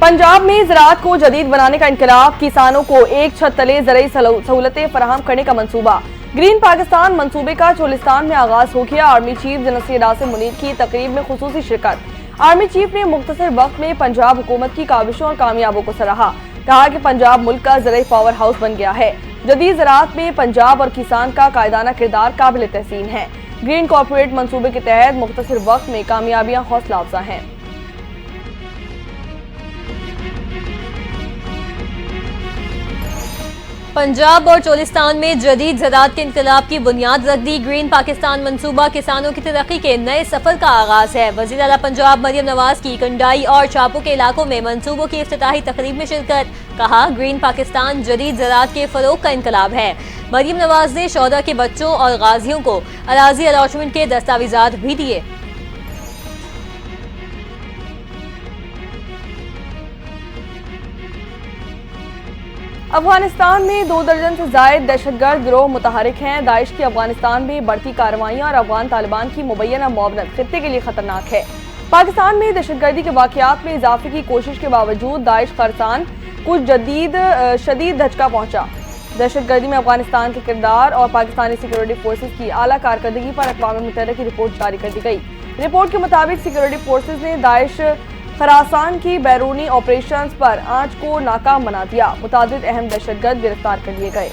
पंजाब में ज़राअत को जदीद बनाने का इनकलाब, किसानों को एक छत तले ज़रूरी सहूलतें फराहम करने का मंसूबा। ग्रीन पाकिस्तान मंसूबे का चोलिस्तान में आगाज हो गया। Army chief general Nasir Munir की तकरीब में खुसूसी शिरकत। आर्मी चीफ ने मुख्तसर वक्त में पंजाब हुकूमत की काविशों और कामयाबों को सराहा। कहा कि पंजाब मुल्क का ज़रूरी पावर हाउस बन गया है। जदीद ज़राअत में पंजाब और किसान का कायदाना किरदार काबिल तहसीन है। ग्रीन कॉर्पोरेट मंसूबे के तहत मुख्तसर वक्त में कामयाबियां हौसला अफजा हैं। पंजाब और चोलिस्तान में जदीद ज़राअत के इनकलाब की बुनियाद रख दी। ग्रीन पाकिस्तान मंसूबा किसानों की तरक्की के नए सफर का आगाज है। वज़ीर आला पंजाब मरियम नवाज की कंडाई और चापो के इलाकों में मंसूबों की इफ्तिताही तकरीब में शिरकत। कहा, ग्रीन पाकिस्तान जदीद ज़राअत के फरोग का इनकलाब है। मरियम नवाज ने शोहदा के बच्चों और गाजियों को अराजी अलॉटमेंट के दस्तावेजात भी दिए। अफगानिस्तान में 2 दर्जन से जायद दहशतगर्द गिरोह मुतहरिक हैं। दाइश की अफगानिस्तान में बढ़ती कार्रवाइयां और अफगान तालिबान की मुबैना मुआवनत खित्ते के लिए खतरनाक है। पाकिस्तान में दहशतगर्दी के वाकयात में इजाफे की कोशिश के बावजूद दाइश खरसान कुछ शदीद धचका पहुंचा। दहशतगर्दी में अफगानिस्तान के किरदार और पाकिस्तानी सिक्योरिटी फोर्सेज की आला कारकर्दगी पर अक़वाम मुत्तहिदा की रिपोर्ट जारी कर दी गई। रिपोर्ट के मुताबिक सिक्योरिटी फोर्सेज ने दाइश खरासान की बैरूनी ऑपरेशंस पर आंच को नाकाम बना दिया। मुतादिद अहम दहशतगर्द गिरफ्तार कर लिए गए।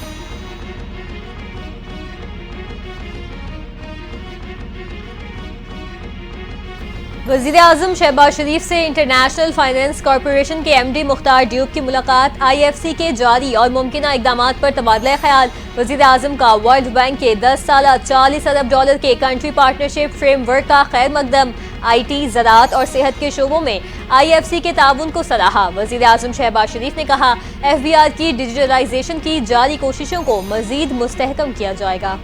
वज़ीर आज़म शहबाज शरीफ से इंटरनेशनल फाइनेंस कॉरपोरेशन के एमडी मुख्तार ड्यूब की मुलाकात। IFC के जारी और मुमकिना इक़दामात पर तबादला ख्याल। वज़ीर आज़म का वर्ल्ड बैंक के 10 साला $40 अरब के कंट्री पार्टनरशिप फ्रेमवर्क का खैर मकदम। IT, ज़राअत और सेहत के शोबों में IFC के ताउन को सराहा। वज़ीर आज़म शहबाज शरीफ ने कहा, FBR की डिजिटलाइजेशन की जारी कोशिशों को मज़ीद मुस्तहकम किया जाएगा।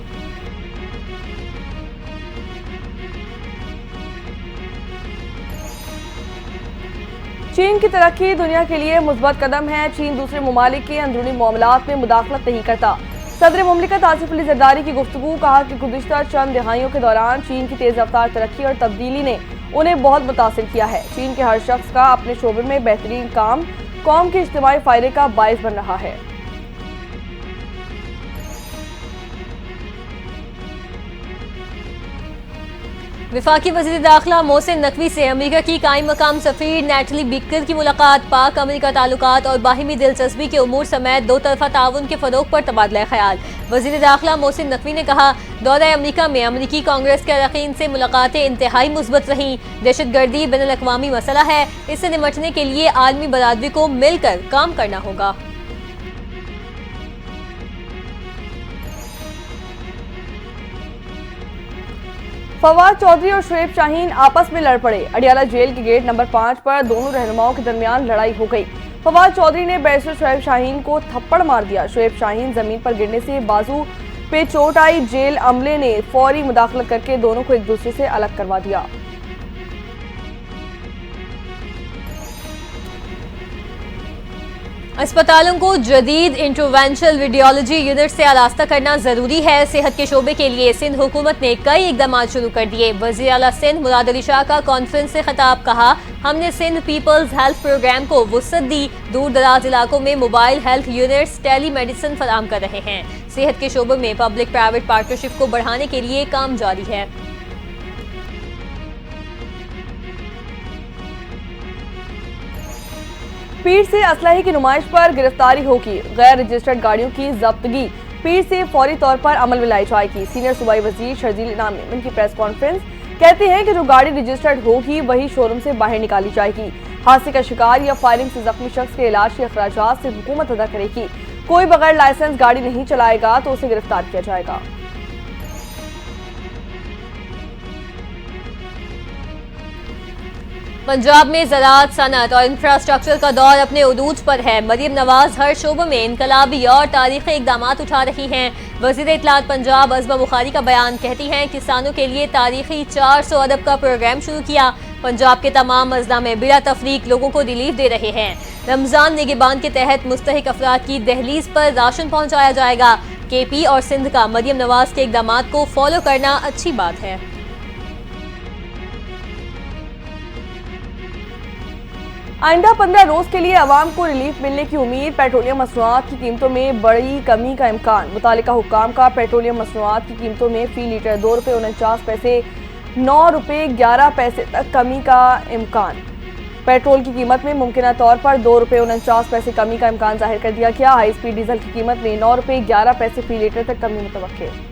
चीन की तरक्की दुनिया के लिए मुस्बत कदम है। चीन दूसरे ममालिक के अंदरूनी मामलात में मुदाखलत नहीं करता। सदर मुमलिकत आसिफ अली ज़रदारी की गुफ्तगू। कहा कि गुज़िश्ता चंद दहाइयों के दौरान चीन की तेज़ रफ्तार तरक्की और तब्दीली ने उन्हें बहुत मुतासिर किया है। चीन के हर शख्स का अपने शोबे में बेहतरीन काम कौम के इज्तिमाई फ़ायदे का बाइस बन रहा है। वफाकी वज़ीर दाखिला मोहसिन नकवी से अमेरिका की कायम मकाम सफ़ीर नेटली बेकर की मुलाकात। पाक अमेरिका ताल्लुकात और बाहिमी दिलचस्पी के उमूर समेत 2 तरफ़ा ताउन के फ़रोग़ पर तबादला ख्याल। वज़ीर दाखिला मोहसिन नकवी ने कहा, दौरा अमेरिका में अमेरिकी कांग्रेस के अरकान से मुलाकातें इंतहाई मुस्बत रहीं। दहशतगर्दी बैनुल-अक़वामी मसला है, इससे निपटने के लिए आलमी बरादरी को मिलकर काम करना होगा। फवाद चौधरी और शुएब शाहीन आपस में लड़ पड़े। अडियाला जेल के गेट नंबर 5 पर दोनों रहनुमाओं के दरमियान लड़ाई हो गई। फवाद चौधरी ने बैरिस्टर शुएब शाहीन को थप्पड़ मार दिया। शुएब शाहीन जमीन पर गिरने से बाजू पे चोट आई। जेल अमले ने फौरी मुदाखलत करके दोनों को एक दूसरे से अलग करवा दिया। अस्पतालों को जदीद इंटरवेंशनल रेडियोलॉजी यूनिट से आरास्ता करना जरूरी है। सेहत के शोबे के लिए सिंध हुकूमत ने कई इकदाम शुरू कर दिए। वज़ीर आला सिंध मुराद अली शाह का कॉन्फ्रेंस से खिताब। कहा, हमने सिंध पीपल्स हेल्थ प्रोग्राम को वुसअत दी। दूर दराज इलाकों में mobile health units telemedicine फराहम कर रहे हैं। सेहत के शोबे में पब्लिक प्राइवेट पार्टनरशिप को बढ़ाने के लिए काम जारी है। पीर से असलहे की नुमाइश पर गिरफ्तारी होगी। गैर रजिस्टर्ड गाड़ियों की जब्तगी पीर से फौरी तौर पर अमल में लाई जाएगी। सीनियर सूबाई वजीर शर्जील इनाम ने उनकी प्रेस कॉन्फ्रेंस कहते हैं कि जो गाड़ी रजिस्टर्ड होगी वही शोरूम से बाहर निकाली जाएगी। हादसे का शिकार या फायरिंग से जख्मी शख्स के इलाज के अखराजात से हुकूमत अदा करेगी। कोई बगैर लाइसेंस गाड़ी नहीं चलाएगा तो उसे गिरफ्तार किया जाएगा। पंजाब में ज़राअत, सनअत और इंफ्रास्ट्रक्चर का दौर अपने उरूज पर है। मरियम नवाज हर शोबे में इनकलाबी और तारीखी इक़दामात उठा रही हैं। वज़ीर इत्तलात पंजाब अज़मा बुखारी का बयान। कहती हैं, किसानों के लिए तारीखी 400 अरब का प्रोग्राम शुरू किया। पंजाब के तमाम अजला में बिला तफरीक लोगों को रिलीफ दे रहे हैं। रमज़ान निगहबान के तहत मुस्तहिक अफराद की दहलीज पर राशन पहुँचाया जाएगा। KP और सिंध का मरियम नवाज के इक़दामात को फॉलो करना अच्छी बात है। आइंदा 15 रोज के लिए अवाम को रिलीफ मिलने की उम्मीद। पेट्रोलियम मसनूआत की कीमतों में बड़ी कमी का इम्कान। मुतालिका हुक्काम का पेट्रोलियम मसनूआत की कीमतों में फी लीटर ₹2.49 ₹9.11 तक कमी का इम्कान। पेट्रोल की कीमत में मुमकिना तौर पर ₹2.49 कमी का इम्कान जाहिर कर दिया गया। हाई स्पीड डीजल की कीमत में ₹9.11 फी लीटर तक कमी मुतवक्किल।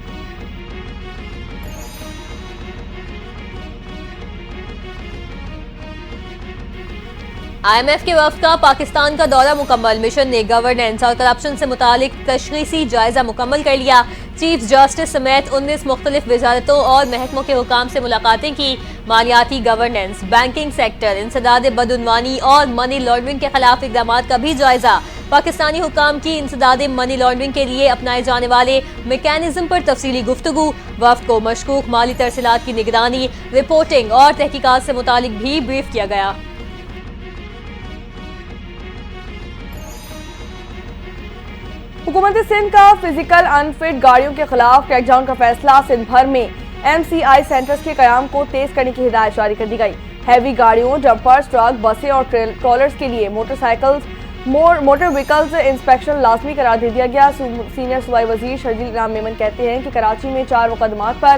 IMF के वफ्द का पाकिस्तान का दौरा मुकम्मल। मिशन ने गवर्नेंस और करप्शन से मुतालिक तशखीसी जायजा मुकम्मल कर लिया। चीफ जस्टिस समेत 19 मुख्तलिफ वजारतों और महकमों के हुकाम से मुलाकातें की। मालियाती गवर्नेंस, बैंकिंग सेक्टर, इंसदाद बदउनवानी और मनी लॉन्ड्रिंग के खिलाफ इकदाम का भी जायजा। पाकिस्तानी हुकाम की इंसदाद मनी लॉन्ड्रिंग के लिए अपनाए जाने वाले मैकेनिज्म पर तफसीली गुफ्तगू। वफ्द को मशकूक माली तरसीलात की निगरानी, रिपोर्टिंग और तहकीकात से मुतालिक भी ब्रीफ किया गया। हुकूमत सिंध का फिजिकल अनफिट गाड़ियों के खिलाफ क्रैकडाउन का फैसला। सिंध भर में MCI सेंटर्स के कयाम को तेज करने की हिदायत जारी कर दी गई। हैवी गाड़ियों, डंपर्स, ट्रक, बसें और ट्रॉलर्स के लिए मोटर व्हीकल्स इंस्पेक्शन लाजमी करार दे दिया गया। सीनियर सूबाई वजीर शर्जील इनाम मेमन कहते हैं कि कराची में 4 मुकदमात पर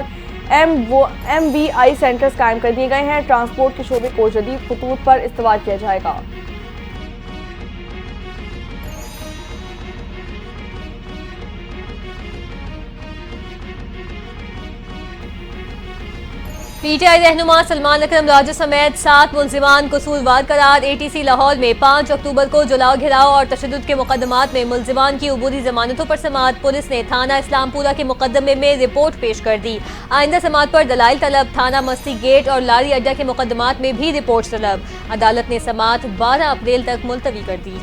MVI सेंटर्स कायम कर दिए गए हैं। ट्रांसपोर्ट के शोबे को जदीद खतूत पर इस्तेमाल किया जाएगा। PTI रहनुमा सलमान अकरम राजू समेत 7 मुल्जिमान कसूरवार करार। ATC लाहौर में 5 अक्टूबर को जलाओ घिराव और तशद्दुद के मुकदमात में मुल्जिमान की अबूरी जमानतों पर समाअत। पुलिस ने थाना इस्लामपुरा के मुकदमे में रिपोर्ट पेश कर दी। आइंदा समाअत पर दलाइल तलब। थाना मस्ती गेट और लारी अड्डा के मुकदमात में भी रिपोर्ट तलब। अदालत ने समाअत 12 अप्रैल तक मुलतवी कर दी।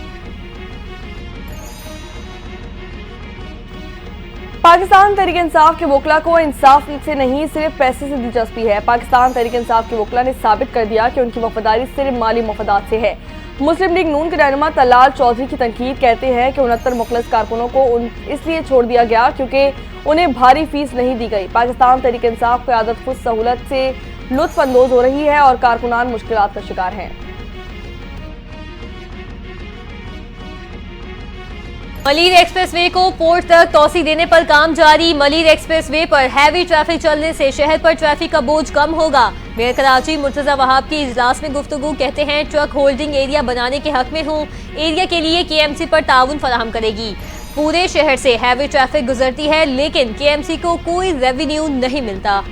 पाकिस्तान तहरीक इंसाफ के वोकला को इंसाफ से नहीं सिर्फ पैसे से दिलचस्पी है। पाकिस्तान तहरीक इंसाफ के वोकला ने साबित कर दिया कि उनकी वफादारी सिर्फ माली मफादात से है। मुस्लिम लीग नून के रहनुमा तलाल चौधरी की तनकीद कहते हैं कि 69 मुखलस कारकुनों को इसलिए छोड़ दिया गया क्योंकि उन्हें भारी फीस नहीं दी गई। पाकिस्तान तहरीक इंसाफ की आदत खुद सहूलत से लुत्फ अंदोज हो रही है और कारकुनान मुश्किलात का शिकार हैं। मलीर एक्सप्रेसवे को पोर्ट तक तोसी देने पर काम जारी। मलीर एक्सप्रेसवे पर हैवी ट्रैफिक चलने से शहर पर ट्रैफिक का बोझ कम होगा। मेयर कराची मुर्तजा वहाब की इजलास में गुफ्तगू कहते हैं ट्रक होल्डिंग एरिया बनाने के हक में हूँ। एरिया के लिए KMC पर ताउन फराहम करेगी। पूरे शहर से हैवी ट्रैफिक गुजरती है लेकिन KMC को कोई रेवेन्यू नहीं मिलता।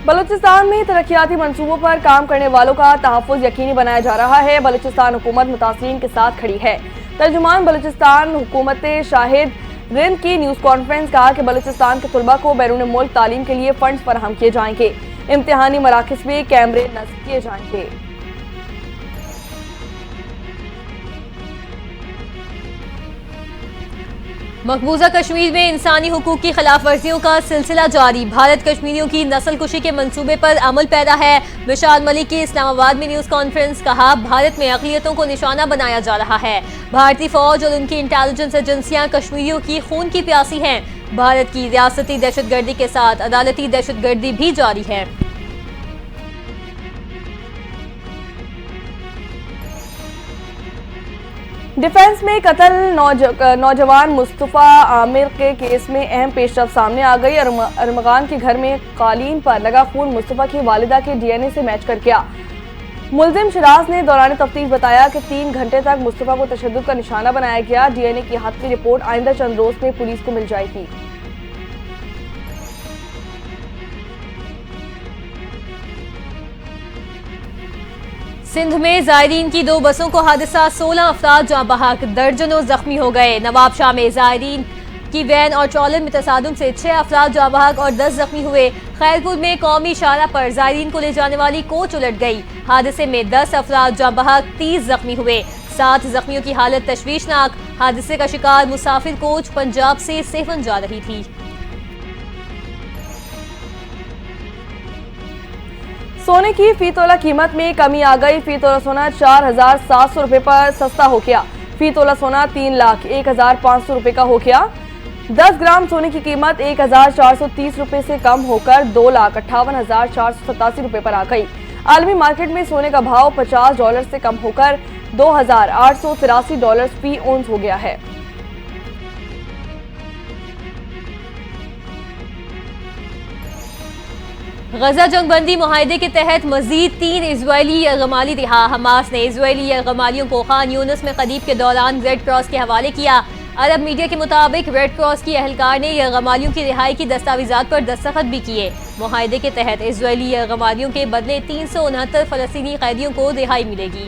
बलूचिस्तान में तरक्याती मंसूबों पर काम करने वालों का तहफ़्फ़ुज़ यकीनी बनाया जा रहा है। बलूचिस्तान हुकूमत मुतासिरीन के साथ खड़ी है। तर्जुमान बलूचिस्तान हुकूमत शाहिद रिंद की न्यूज़ कॉन्फ्रेंस कहा कि बलूचिस्तान के तुलबा को बैरून मुल्क तालीम के लिए फंड फराहम किए जाएंगे। इम्तिहानी मराकज़ में कैमरे नस्ब किए जाएंगे। मकबूजा कश्मीर में इंसानी हुकूक की खिलाफ वर्जियों का सिलसिला जारी। भारत कश्मीरियों की नस्ल कुशी के मंसूबे पर अमल पैरा है। विशाल मलिक की इस्लामाबाद में न्यूज़ कॉन्फ्रेंस कहा भारत में अक़लियतों को निशाना बनाया जा रहा है। भारतीय फौज और उनकी इंटेलिजेंस एजेंसियां कश्मीरियों की खून की प्यासी हैं। भारत की रियासती दहशतगर्दी के साथ अदालती दहशतगर्दी भी जारी है। डिफेंस में कत्ल नौजवान मुस्तफ़ा आमिर के केस में अहम पेशरफ सामने आ गई। अरमगान के घर में कालीन पर लगा खून मुस्तफ़ा की वालिदा के DNA से मैच कर गया। मुल्जिम शिराज ने दौरान तफ्तीश बताया कि 3 घंटे तक मुस्तफ़ा को तशद्दुद का निशाना बनाया गया। DNA की हत्या रिपोर्ट आइंदा चंद रोज में पुलिस को मिल जाएगी। सिंध में जायरीन की 2 बसों को हादसा, 16 अफराद जाँ बहक, दर्जनों जख्मी हो गए। नवाबशाह में जायरीन की वैन और ट्रॉलर में तसादुम से 6 अफराद जाँ बहक और 10 जख्मी हुए। खैरपुर में कौमी शाहराह पर जायरीन को ले जाने वाली कोच उलट गई। हादसे में 10 अफराद जाँ बहक, 30 जख्मी हुए। 7 जख्मियों की हालत तशवीशनाक। हादसे का शिकार मुसाफिर कोच पंजाब से सेवन जा रही थी। सोने की फी तोला कीमत में कमी आ गई। फी तोला सोना 4,700 रुपए पर सस्ता हो गया। फी तोला सोना 3,01,500 रुपए का हो गया। 10 ग्राम सोने की कीमत 1430 रुपए से कम होकर 2,58,487 रुपए पर आ गई। आलमी मार्केट में सोने का भाव $50 से कम होकर $2,883 फी औंस हो गया है। गजा जंगबंदी मुआहदे के तहत मजीद 3 इजरायली यरगमाली रिहा। हमास ने इजरायली यरगमालियों को खान यूनिस में कदीब के दौरान रेड क्रॉस के हवाले किया। अरब मीडिया के मुताबिक रेड क्रॉस की एहलकार ने यरगमालियों की रिहाई की दस्तावेजात पर दस्तखत भी किए। मुआहदे के तहत इजरायली यरगमालियों के बदले 369 फलस्तीनी कैदियों को रिहाई मिलेगी।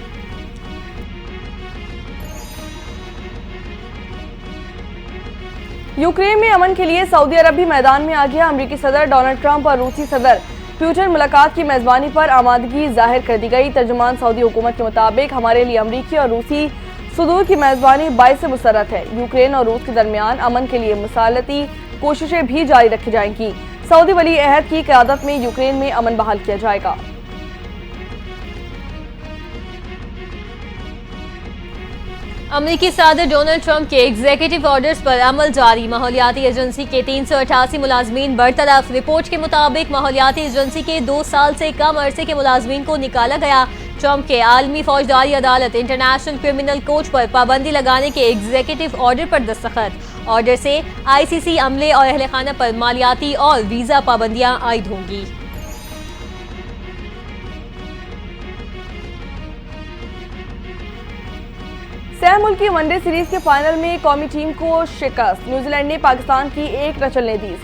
यूक्रेन में अमन के लिए सऊदी अरब भी मैदान में आ गया। अमेरिकी सदर डोनाल्ड ट्रंप और रूसी सदर पुतिन मुलाकात की मेजबानी पर आमादगी जाहिर कर दी गई। तर्जुमान सऊदी हुकूमत के मुताबिक हमारे लिए अमेरिकी और रूसी सदूर की मेजबानी बाइस मुसरत है। यूक्रेन और रूस के दरमियान अमन के लिए मसालती कोशिशें भी जारी रखी जाएंगी। सऊदी वली अहद की क़यादत में यूक्रेन में अमन बहाल किया जाएगा। अमेरिकी सदर डोनाल्ड ट्रंप के एग्जीक्यूटिव ऑर्डर्स पर अमल जारी। माहौलियाती एजेंसी के 388 मुलाजमीन बरतरफ। रिपोर्ट के मुताबिक माहौलियाती एजेंसी के 2 साल से कम अरसे के मुलाजमीन को निकाला गया। ट्रंप के आलमी फौजदारी अदालत इंटरनेशनल क्रिमिनल कोर्ट पर पाबंदी लगाने के एग्जीक्यूटिव ऑर्डर पर दस्तखत। ऑर्डर से ICC अमले और अहले खाना पर मालियाती और वीजा पाबंदियां आयद होंगी। सह मुल्की वनडे सीरीज के फाइनल में कौमी टीम को शिकस्त। न्यूजीलैंड ने पाकिस्तान की 1 न चलने दी।